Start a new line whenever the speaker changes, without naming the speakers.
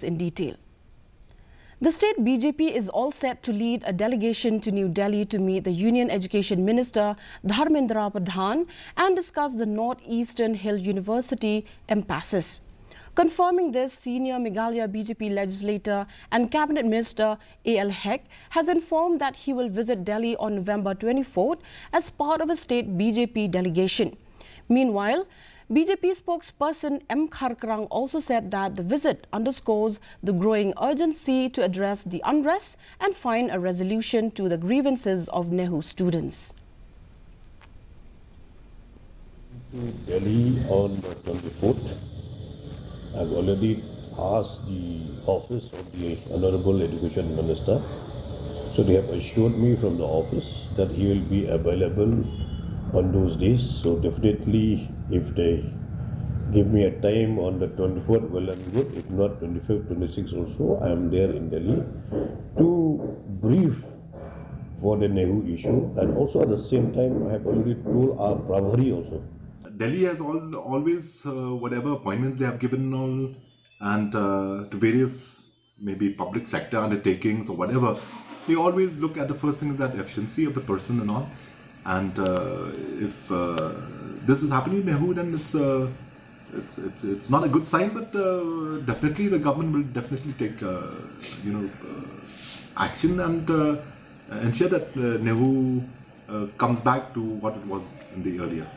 in detail. The state BJP is all set to lead a delegation to New Delhi to meet the Union Education Minister Dharmendra Pradhan and discuss the Northeastern Hill University impasses. Confirming this, senior Meghalaya BJP legislator and Cabinet Minister A.L. Hek has informed that he will visit Delhi on November 24th as part of a state BJP delegation. Meanwhile, BJP spokesperson M. Kharkarang also said that the visit underscores the growing urgency to address the unrest and find a resolution to the grievances of NEHU students.
To Delhi on the 24th, I've already asked the office of the Honorable Education Minister. So they have assured me from the office that he will be available on those days. So definitely, if they give me a time on the 24th, well and good. If not, 25th, 26th also, I am there in Delhi to brief for the NEHU issue. And also at the same time, I have already told our Prabhari also.
Delhi has always, whatever appointments they have given all, and to various maybe public sector undertakings or whatever, they always look at the first thing is that efficiency of the person and all. And if this is happening in NEHU, then it's not a good sign. But definitely the government will definitely take action and ensure that NEHU comes back to what it was in the earlier.